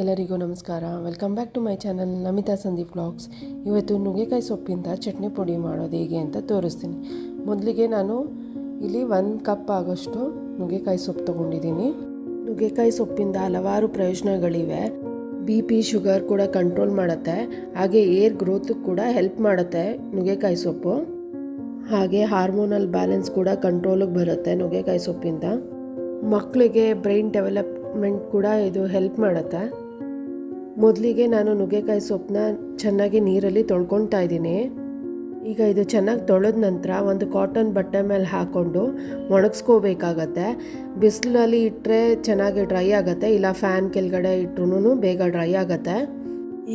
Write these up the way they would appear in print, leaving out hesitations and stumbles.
ಎಲ್ಲರಿಗೂ ನಮಸ್ಕಾರ. Welcome back to my channel Namita Sandeep vlogs. ಇವತ್ತು ನುಗ್ಗೆಕಾಯಿ ಸೊಪ್ಪಿಂದ ಚಟ್ನಿ ಪುಡಿ ಮಾಡೋದು ಹೇಗೆ ಅಂತ ತೋರಿಸ್ತೀನಿ. ಮೊದಲಿಗೆ ನಾನು ಇಲ್ಲಿ 1 ಕಪ್ ಆಗೋಷ್ಟು ನುಗ್ಗೆಕಾಯಿ ಸೊಪ್ಪು ತೊಗೊಂಡಿದ್ದೀನಿ. ನುಗ್ಗೆಕಾಯಿ ಸೊಪ್ಪಿಂದ ಹಲವಾರು ಪ್ರಯೋಜನಗಳಿವೆ. BP ಶುಗರ್ ಕೂಡ ಕಂಟ್ರೋಲ್ ಮಾಡುತ್ತೆ, ಹಾಗೆ ಏರ್ ಗ್ರೋತ್ ಕೂಡ ಹೆಲ್ಪ್ ಮಾಡುತ್ತೆ ನುಗ್ಗೆಕಾಯಿ ಸೊಪ್ಪು. ಹಾಗೆ ಹಾರ್ಮೋನಲ್ ಬ್ಯಾಲೆನ್ಸ್ ಕೂಡ ಕಂಟ್ರೋಲಿಗೆ ಬರುತ್ತೆ ನುಗ್ಗೆಕಾಯಿ ಸೊಪ್ಪಿಂದ. ಮಕ್ಕಳಿಗೆ ಬ್ರೈನ್ ಡೆವಲಪ್ಮೆಂಟ್ ಕೂಡ ಇದು ಹೆಲ್ಪ್ ಮಾಡುತ್ತೆ. ಮೊದಲಿಗೆ ನಾನು ನುಗ್ಗೆಕಾಯಿ ಸೊಪ್ಪನ್ನ ಚೆನ್ನಾಗಿ ನೀರಲ್ಲಿ ತೊಳ್ಕೊತಾ ಇದ್ದೀನಿ. ಈಗ ಇದು ಚೆನ್ನಾಗಿ ತೊಳೆದ ನಂತರ ಒಂದು ಕಾಟನ್ ಬಟ್ಟೆ ಮೇಲೆ ಹಾಕ್ಕೊಂಡು ಒಣಗಿಸ್ಕೋಬೇಕಾಗತ್ತೆ. ಬಿಸಿಲಲ್ಲಿ ಇಟ್ಟರೆ ಚೆನ್ನಾಗಿ ಡ್ರೈ ಆಗುತ್ತೆ, ಇಲ್ಲ ಫ್ಯಾನ್ ಕೆಳಗಡೆ ಇಟ್ರೂ ಬೇಗ ಡ್ರೈ ಆಗುತ್ತೆ.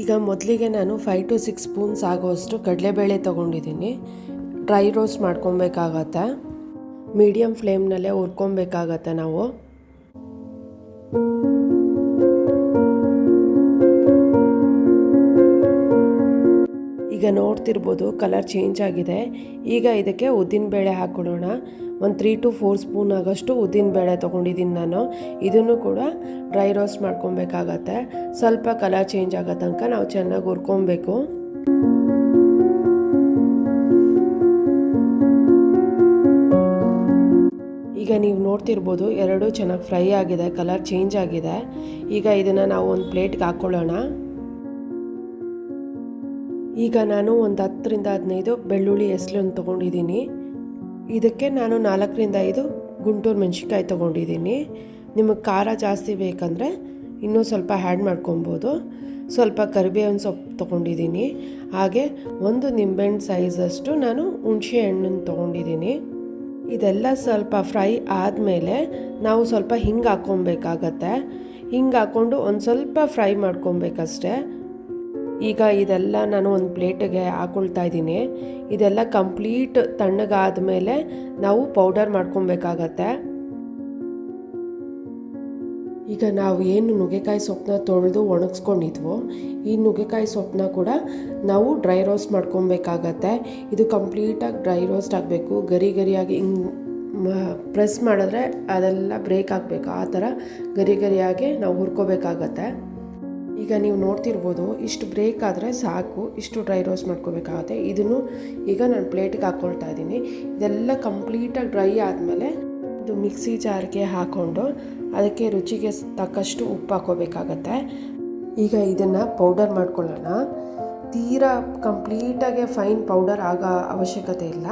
ಈಗ ಮೊದಲಿಗೆ ನಾನು 5 to 6 ಸ್ಪೂನ್ಸ್ ಆಗೋಷ್ಟು ಕಡಲೆಬೇಳೆ ತೊಗೊಂಡಿದ್ದೀನಿ. ಡ್ರೈ ರೋಸ್ಟ್ ಮಾಡ್ಕೊಬೇಕಾಗತ್ತೆ. ಮೀಡಿಯಮ್ ಫ್ಲೇಮ್ನಲ್ಲೇ ಹುರ್ಕೊಬೇಕಾಗತ್ತೆ ನಾವು. ಈಗ ನೋಡ್ತಿರ್ಬೋದು ಕಲರ್ ಚೇಂಜ್ ಆಗಿದೆ. ಈಗ ಇದಕ್ಕೆ ಉದ್ದಿನಬೇಳೆ ಹಾಕ್ಕೊಡೋಣ. ಒಂದು 3 to 4 ಸ್ಪೂನ್ ಆಗೋಷ್ಟು ಉದ್ದಿನಬೇಳೆ ತೊಗೊಂಡಿದ್ದೀನಿ ನಾನು. ಇದನ್ನು ಕೂಡ ಡ್ರೈ ರೋಸ್ಟ್ ಮಾಡ್ಕೊಬೇಕಾಗತ್ತೆ. ಸ್ವಲ್ಪ ಕಲರ್ ಚೇಂಜ್ ಆಗೋ ತನಕ ನಾವು ಚೆನ್ನಾಗಿ ಹುರ್ಕೊಬೇಕು. ಈಗ ನೀವು ನೋಡ್ತಿರ್ಬೋದು ಎರಡೂ ಚೆನ್ನಾಗಿ ಫ್ರೈ ಆಗಿದೆ, ಕಲರ್ ಚೇಂಜ್ ಆಗಿದೆ. ಈಗ ಇದನ್ನು ನಾವು ಒಂದು ಪ್ಲೇಟ್ಗೆ ಹಾಕ್ಕೊಳ್ಳೋಣ. ಈಗ ನಾನು ಒಂದು 10 ರಿಂದ 15 ಬೆಳ್ಳುಳ್ಳಿ ಎಸ್ಲನ್ನು ತೊಗೊಂಡಿದ್ದೀನಿ. ಇದಕ್ಕೆ ನಾನು 4 ರಿಂದ 5 ಗುಂಟೂರು ಮೆಣಸಿನ್ಕಾಯಿ ತೊಗೊಂಡಿದ್ದೀನಿ. ನಿಮಗೆ ಖಾರ ಜಾಸ್ತಿ ಬೇಕಂದರೆ ಇನ್ನೂ ಸ್ವಲ್ಪ ಆ್ಯಡ್ ಮಾಡ್ಕೊಬೋದು. ಸ್ವಲ್ಪ ಕರಿಬೇವಿನ ಸೊಪ್ಪು ತೊಗೊಂಡಿದ್ದೀನಿ. ಹಾಗೆ 1 ನಿಂಬೆಹಣ್ಣು ಸೈಜಷ್ಟು ನಾನು ಹುಣಸೆ ಹಣ್ಣನ್ನು ತೊಗೊಂಡಿದ್ದೀನಿ. ಇದೆಲ್ಲ ಸ್ವಲ್ಪ ಫ್ರೈ ಆದಮೇಲೆ ನಾವು ಸ್ವಲ್ಪ ಹಿಂಗೆ ಹಾಕ್ಕೊಬೇಕಾಗತ್ತೆ. ಹಿಂಗೆ ಹಾಕ್ಕೊಂಡು ಒಂದು ಸ್ವಲ್ಪ ಫ್ರೈ ಮಾಡ್ಕೊಬೇಕಷ್ಟೆ. ಈಗ ಇದೆಲ್ಲ ನಾನು ಒಂದು ಪ್ಲೇಟಿಗೆ ಹಾಕ್ಕೊಳ್ತಾ ಇದ್ದೀನಿ. ಇದೆಲ್ಲ ಕಂಪ್ಲೀಟ್ ತಣ್ಣಗಾದಮೇಲೆ ನಾವು ಪೌಡರ್ ಮಾಡ್ಕೊಬೇಕಾಗತ್ತೆ. ಈಗ ನಾವು ಏನು ನುಗ್ಗೆಕಾಯಿ ಸೊಪ್ಪನ್ನ ತೊಳೆದು ಒಣಗಿಸ್ಕೊಂಡಿದ್ವೋ ಈ ನುಗ್ಗೆಕಾಯಿ ಸೊಪ್ಪನ್ನ ಕೂಡ ನಾವು ಡ್ರೈ ರೋಸ್ಟ್ ಮಾಡ್ಕೊಬೇಕಾಗತ್ತೆ. ಇದು ಕಂಪ್ಲೀಟಾಗಿ ಡ್ರೈ ರೋಸ್ಟ್ ಆಗಬೇಕು. ಗರಿ ಗರಿಯಾಗಿ ಹಿಂಗೆ ಪ್ರೆಸ್ ಮಾಡಿದ್ರೆ ಅದೆಲ್ಲ ಬ್ರೇಕ್ ಆಗಬೇಕು. ಆ ಥರ ಗರಿ ಗರಿಯಾಗಿ ನಾವು ಹುರ್ಕೋಬೇಕಾಗತ್ತೆ. ಈಗ ನೀವು ನೋಡ್ತಿರ್ಬೋದು ಇಷ್ಟು ಬ್ರೇಕ್ ಆದರೆ ಸಾಕು, ಇಷ್ಟು ಡ್ರೈ ರೋಸ್ಟ್ ಮಾಡ್ಕೋಬೇಕಾಗತ್ತೆ. ಇದನ್ನು ಈಗ ನಾನು ಪ್ಲೇಟಿಗೆ ಹಾಕ್ಕೊಳ್ತಾ ಇದ್ದೀನಿ. ಇದೆಲ್ಲ ಕಂಪ್ಲೀಟಾಗಿ ಡ್ರೈ ಆದಮೇಲೆ ಇದು ಮಿಕ್ಸಿ ಜಾರ್ಗೆ ಹಾಕ್ಕೊಂಡು ಅದಕ್ಕೆ ರುಚಿಗೆ ತಕ್ಕಷ್ಟು ಉಪ್ಪು ಹಾಕ್ಕೋಬೇಕಾಗತ್ತೆ. ಈಗ ಇದನ್ನು ಪೌಡರ್ ಮಾಡ್ಕೊಳ್ಳೋಣ. ತೀರಾ ಕಂಪ್ಲೀಟಾಗಿ ಫೈನ್ ಪೌಡರ್ ಆಗೋ ಅವಶ್ಯಕತೆ ಇಲ್ಲ.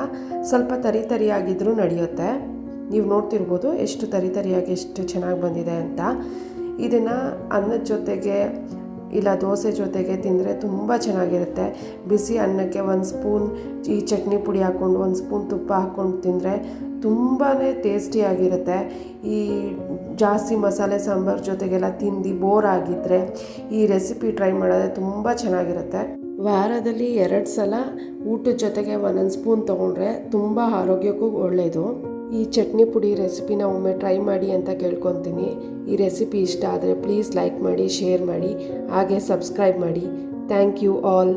ಸ್ವಲ್ಪ ತರಿಯಾಗಿದ್ರೂ ನಡೆಯುತ್ತೆ. ನೀವು ನೋಡ್ತಿರ್ಬೋದು ಎಷ್ಟು ತರಿಯಾಗಿ ಎಷ್ಟು ಚೆನ್ನಾಗಿ ಬಂದಿದೆ ಅಂತ. ಇದನ್ನು ಅನ್ನದ ಜೊತೆಗೆ ಇಲ್ಲ ದೋಸೆ ಜೊತೆಗೆ ತಿಂದರೆ ತುಂಬ ಚೆನ್ನಾಗಿರುತ್ತೆ. ಬಿಸಿ ಅನ್ನಕ್ಕೆ 1 ಸ್ಪೂನ್ ಈ ಚಟ್ನಿ ಪುಡಿ ಹಾಕ್ಕೊಂಡು 1 ಸ್ಪೂನ್ ತುಪ್ಪ ಹಾಕ್ಕೊಂಡು ತಿಂದರೆ ತುಂಬಾ ಟೇಸ್ಟಿಯಾಗಿರುತ್ತೆ. ಈ ಜಾಸ್ತಿ ಮಸಾಲೆ ಸಾಂಬಾರು ಜೊತೆಗೆಲ್ಲ ತಿಂದು ಬೋರ್ ಆಗಿದ್ದರೆ ಈ ರೆಸಿಪಿ ಟ್ರೈ ಮಾಡೋದೇ ತುಂಬ ಚೆನ್ನಾಗಿರುತ್ತೆ. ವಾರದಲ್ಲಿ 2 ಸಲ ಊಟದ ಜೊತೆಗೆ 1 ಸ್ಪೂನ್ ತೊಗೊಂಡ್ರೆ ತುಂಬ ಆರೋಗ್ಯಕ್ಕೂ ಒಳ್ಳೆಯದು. ಈ ಚಟ್ನಿ ಪುಡಿ ರೆಸಿಪಿನ ಒಮ್ಮೆ ಟ್ರೈ ಮಾಡಿ ಅಂತ ಕೇಳ್ಕೊತೀನಿ. ಈ ರೆಸಿಪಿ ಇಷ್ಟ ಆದರೆ ಪ್ಲೀಸ್ ಲೈಕ್ ಮಾಡಿ, ಶೇರ್ ಮಾಡಿ, ಹಾಗೆ ಸಬ್ಸ್ಕ್ರೈಬ್ ಮಾಡಿ. Thank you all.